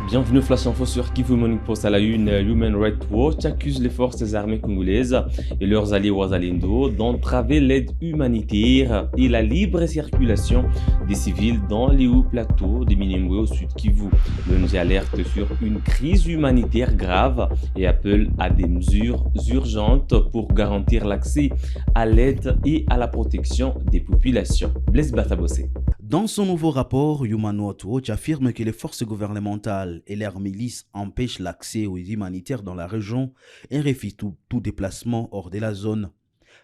Bienvenue Flash Info sur Kivu Morning Post à la une. Human Rights Watch accuse les forces armées congolaises et leurs alliés Wazalendo d'entraver l'aide humanitaire et la libre circulation des civils dans les hauts plateaux de Minembwe au sud Kivu. L'ONG alerte sur une crise humanitaire grave et appelle à des mesures urgentes pour garantir l'accès à l'aide et à la protection des populations. Blaise Batabossé. Dans son nouveau rapport, Human Rights Watch affirme que les forces gouvernementales et leurs milices empêchent l'accès aux humanitaires dans la région et refusent tout déplacement hors de la zone.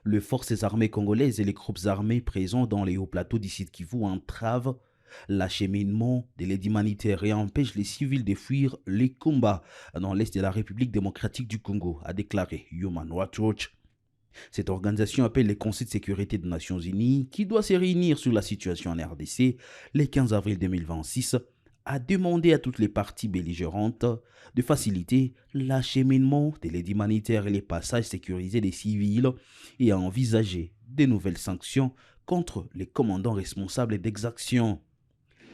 Les forces armées congolaises et les groupes armés présents dans les hauts plateaux du Sud Kivu entravent l'acheminement de l'aide humanitaire et empêchent les civils de fuir les combats dans l'est de la République démocratique du Congo, a déclaré Human Rights Watch. Cette organisation appelle le Conseil de sécurité des Nations Unies, qui doit se réunir sur la situation en RDC le 15 avril 2026, à demander à toutes les parties belligérantes de faciliter l'acheminement de l'aide humanitaire et les passages sécurisés des civils et à envisager de nouvelles sanctions contre les commandants responsables d'exactions.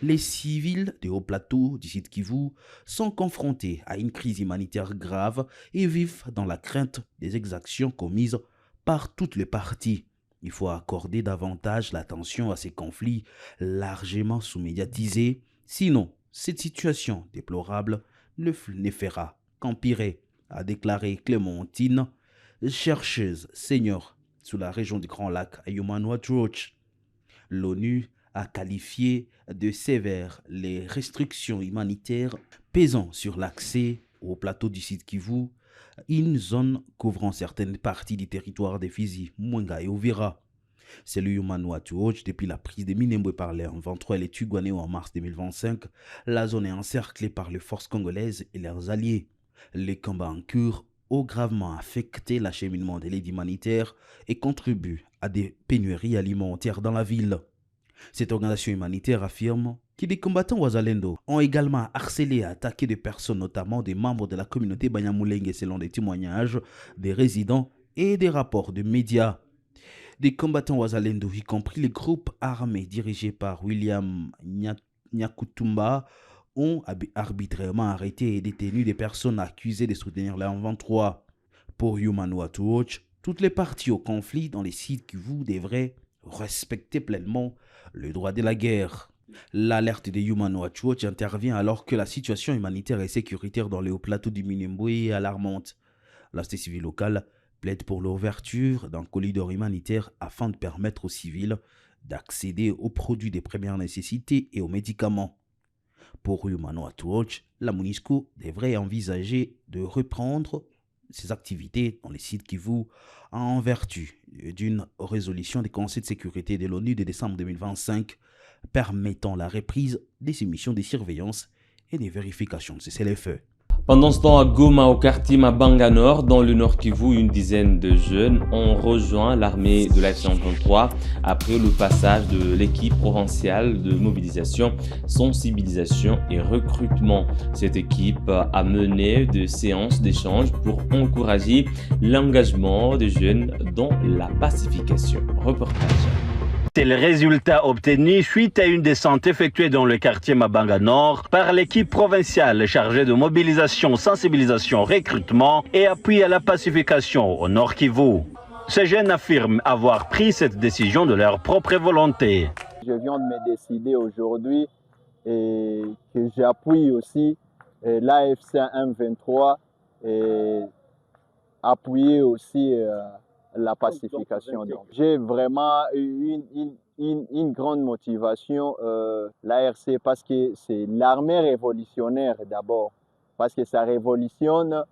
Les civils des hauts plateaux du Sud Kivu sont confrontés à une crise humanitaire grave et vivent dans la crainte des exactions commises par toutes les parties. Il faut accorder davantage l'attention à ces conflits largement sous-médiatisés. Sinon, cette situation déplorable ne fera qu'empirer, a déclaré Clémentine, chercheuse senior sous la région du Grand Lac à Human Rights Watch. L'ONU a qualifié de sévères les restrictions humanitaires pesant sur l'accès au plateau du Sud Kivu, une zone couvrant certaines parties du territoire des Fizi, Mwenga et Uvira. C'est le Human Rights Watch. Depuis la prise de Minembwe par les M23 et les Tugwaneo en mars 2025, la zone est encerclée par les forces congolaises et leurs alliés. Les combats en cours ont gravement affecté l'acheminement de l'aide humanitaire et contribuent à des pénuries alimentaires dans la ville. Cette organisation humanitaire affirme que des combattants Wazalendo ont également harcelé et attaqué des personnes, notamment des membres de la communauté Banyamulenge, selon des témoignages des résidents et des rapports de médias. Des combattants Wazalendo, y compris les groupes armés dirigés par William Nyakutumba, ont arbitrairement arrêté et détenu des personnes accusées de soutenir les M23. Pour Human Rights Watch, toutes les parties au conflit dans les sites Kivu devraient respecter pleinement le droit de la guerre. L'alerte de Human Rights Watch intervient alors que la situation humanitaire et sécuritaire dans les hauts plateaux du Minembwe est alarmante. La société civile locale plaide pour l'ouverture d'un corridor humanitaire afin de permettre aux civils d'accéder aux produits de première nécessité et aux médicaments. Pour Human Rights Watch, la MONUSCO devrait envisager de reprendre ses activités dans les sites Kivu en vertu d'une résolution du Conseil de sécurité de l'ONU de décembre 2025 permettant la reprise des missions de surveillance et des vérifications de cessez-le-feu. Pendant ce temps, à Goma, au quartier Mabanga Nord, dans le Nord Kivu, une dizaine de jeunes ont rejoint l'armée de la F-123 après le passage de l'équipe provinciale de mobilisation, sensibilisation et recrutement. Cette équipe a mené des séances d'échange pour encourager l'engagement des jeunes dans la pacification. Reportage. C'est le résultat obtenu suite à une descente effectuée dans le quartier Mabanga Nord par l'équipe provinciale chargée de mobilisation, sensibilisation, recrutement et appui à la pacification au Nord Kivu. Ces jeunes affirment avoir pris cette décision de leur propre volonté. Je viens de me décider aujourd'hui et que j'appuie aussi l'AFC M23 et appuyer aussi la pacification. J'ai vraiment eu une grande motivation, l'ARC, parce que c'est l'armée révolutionnaire d'abord, parce que ça révolutionne,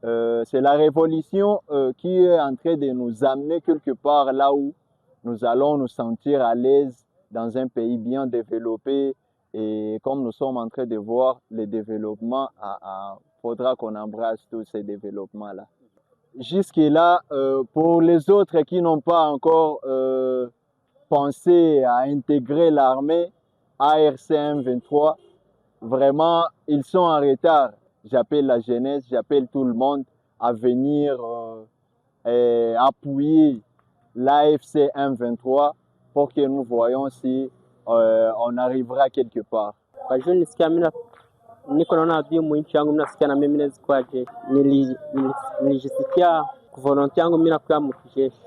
c'est la révolution qui est en train de nous amener quelque part là où nous allons nous sentir à l'aise dans un pays bien développé. Et comme nous sommes en train de voir le développement, faudra qu'on embrasse tous ces développements-là. Jusque-là, pour les autres qui n'ont pas encore pensé à intégrer l'armée, ARCM 23, vraiment, ils sont en retard. J'appelle la jeunesse, j'appelle tout le monde à venir appuyer l'AFC M23 pour que nous voyons si on arrivera quelque part. niko naona adui mwinchi yangu, mimi nasikia na mimi naweza kuwa jeshi. Nilijisikia volonté yangu mimi nakuwa mkijeshi.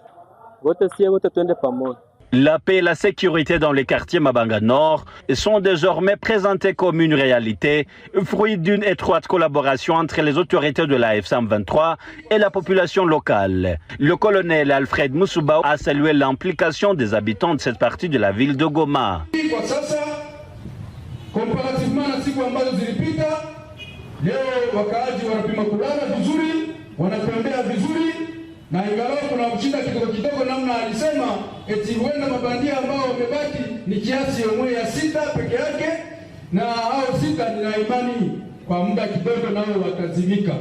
Wote tuende pamoja. La paix et la sécurité dans les quartiers Mabanga Nord sont désormais présentées comme une réalité, fruit d'une étroite collaboration entre les autorités de la F-123 et la population locale. Le colonel Alfred Moussouba a salué l'implication des habitants de cette partie de la ville de Goma. Comparativement na siku ambazo zilipita, leo wakaaji wanapima kulala vizuri, wanatembea vizuri, na ingalau kuna mshinda kidogo namna alisema eti huenda mabandia ambao wamebaki ni kiasi ya 6 peke yake, na hao 6 nina imani kwa muda kidogo nao watazimika.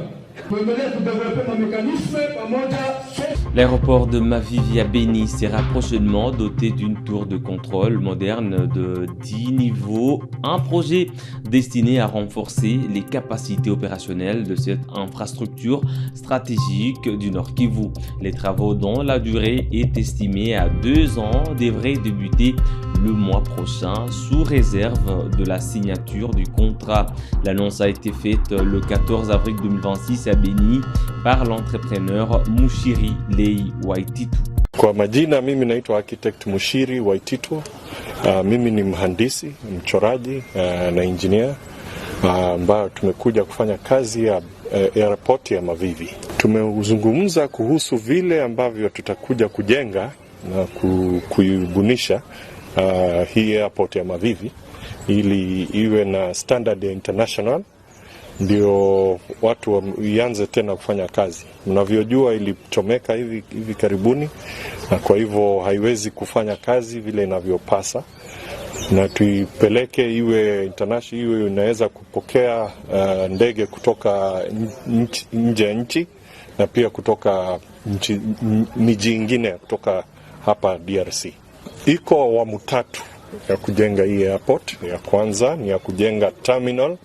L'aéroport de Mavivi à Béni sera prochainement doté d'une tour de contrôle moderne de 10 niveaux, un projet destiné à renforcer les capacités opérationnelles de cette infrastructure stratégique du Nord Kivu. Les travaux dont la durée est estimée à 2 ans devraient débuter le mois prochain sous réserve de la signature du contrat. L'annonce a été faite le 14 avril 2026 à Béni par l'entrepreneur Mushiri Lei Waititu. Kwa majina mimi naitwa architect Mushiri Waititu. Mimi ni mhandisi, mchoraji na engineer ambao tumekuja kufanya kazi ya airport ya Mavivi. Tumezungumza kuhusu vile ambavyo tutakuja kujenga na kuibunisha hii airport ya Mavivi ili iwe na standard ya international, ndio watu ianze tena kufanya kazi. Mnavyojua ilichomeka hivi karibuni, na kwa hivyo haiwezi kufanya kazi vile inavyopasa, na tuipeleke iwe international, iwe inaweza kupokea ndege kutoka nje ya nchi na pia kutoka miji ingine kutoka hapa DRC. Iko awamu 3 ya kujenga hii airport. Ya kwanza ni ya kujenga terminal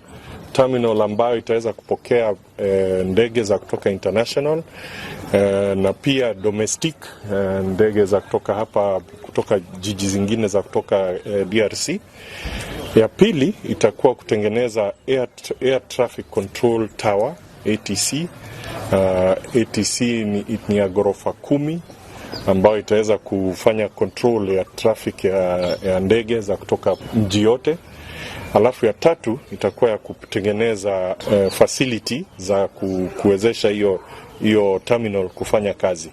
ambayo itaweza kupokea ndege za kutoka international na pia domestic ndege za kutoka hapa, kutoka jiji zingine za kutoka DRC. Ya pili itakuwa kutengeneza air traffic control tower ATC. ATC ni ya ghorofa 10 ambayo itaweza kufanya control ya traffic ya ndege za kutoka mji yote. Alafu ya 3 itakuwa ya kutengeneza facility za kuwezesha hiyo terminal kufanya kazi.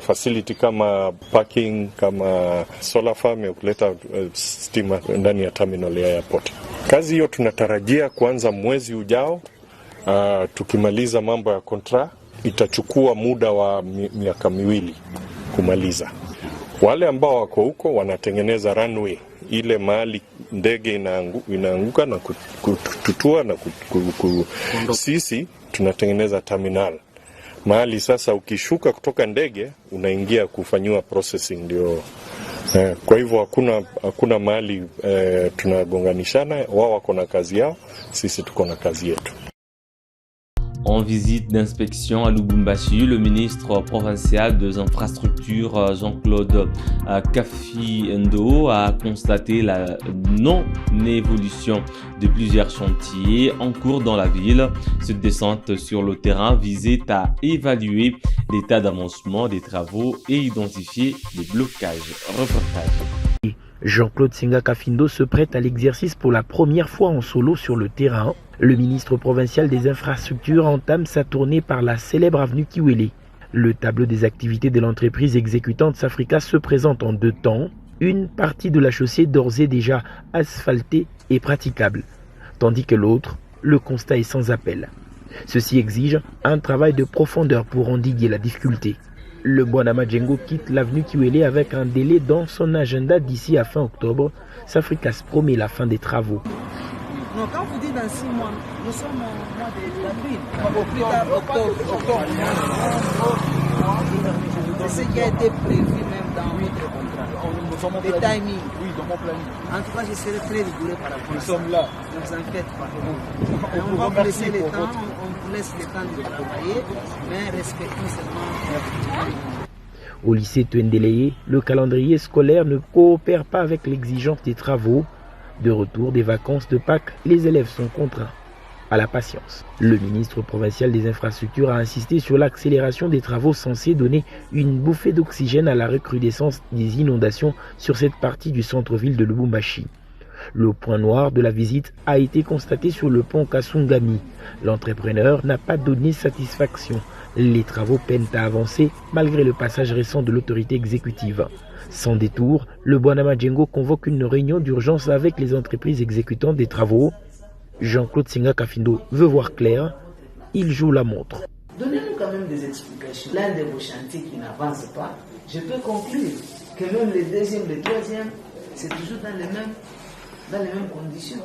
Facility kama parking, kama solar farm ya kuleta stima ndani ya terminal ya airport. Kazi hiyo tunatarajia kuanza mwezi ujao. Tukimaliza mambo ya kontra, itachukua muda wa miaka 2 kumaliza. Wale ambao wako huko wanatengeneza runway, ile mahali ndege inaanguka na kututua na sisi tunatengeneza terminal. Mahali sasa ukishuka kutoka ndege unaingia kufanywa processing ndio. Kwa hivyo hakuna mahali tunagonganishana, wao wako na kazi yao, sisi tuko na kazi yetu. En visite d'inspection à Lubumbashi, le ministre provincial des infrastructures Jean-Claude Kafi-Ndo a constaté la non-évolution de plusieurs chantiers en cours dans la ville. Cette descente sur le terrain visait à évaluer l'état d'avancement des travaux et identifier les blocages. Reportage. Jean-Claude Senga Kafi-Ndo se prête à l'exercice pour la première fois en solo sur le terrain. Le ministre provincial des infrastructures entame sa tournée par la célèbre avenue Kiwele. Le tableau des activités de l'entreprise exécutante Safrica se présente en 2 temps. Une partie de la chaussée d'ores et déjà asphaltée et praticable, tandis que l'autre, le constat est sans appel. Ceci exige un travail de profondeur pour endiguer la difficulté. Le Bwanama Djengo quitte l'avenue Kiwele avec un délai dans son agenda d'ici à fin octobre. Safricas promet la fin des travaux. Non, quand vous dites dans 6 mois, nous sommes au mois d'avril. Au plus tard, octobre. C'est ce qui a été prévu même dans notre contrat. Le timing. Oui, dans mon planning. En tout cas, je serai très rigoureux par rapport à ça. Nous sommes là. Ne vous inquiétez pas. On va vous laisser le temps, on vous laisse le temps de travailler, mais respectons seulement. Au lycée Tuendeleye, le calendrier scolaire ne coopère pas avec l'exigence des travaux. De retour des vacances de Pâques, les élèves sont contraints à la patience. Le ministre provincial des infrastructures a insisté sur l'accélération des travaux censés donner une bouffée d'oxygène à la recrudescence des inondations sur cette partie du centre-ville de Lubumbashi. Le point noir de la visite a été constaté sur le pont Kasungami. L'entrepreneur n'a pas donné satisfaction. Les travaux peinent à avancer malgré le passage récent de l'autorité exécutive. Sans détour, le Bwanama Djengo convoque une réunion d'urgence avec les entreprises exécutant des travaux. Jean-Claude Singa Kafindo veut voir clair, il joue la montre. Donnez-nous quand même des explications. L'un de vos chantiers qui n'avance pas, je peux conclure que même le deuxième, le troisième, c'est toujours dans les mêmes conditions.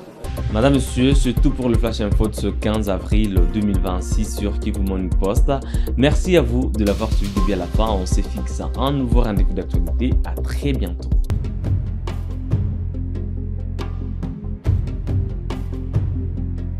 Madame, Monsieur, c'est tout pour le Flash Info de ce 15 avril 2026 sur Kivu Morning Post. Merci à vous de l'avoir suivi depuis à la fin. On se fixe un nouveau rendez-vous d'actualité. À très bientôt.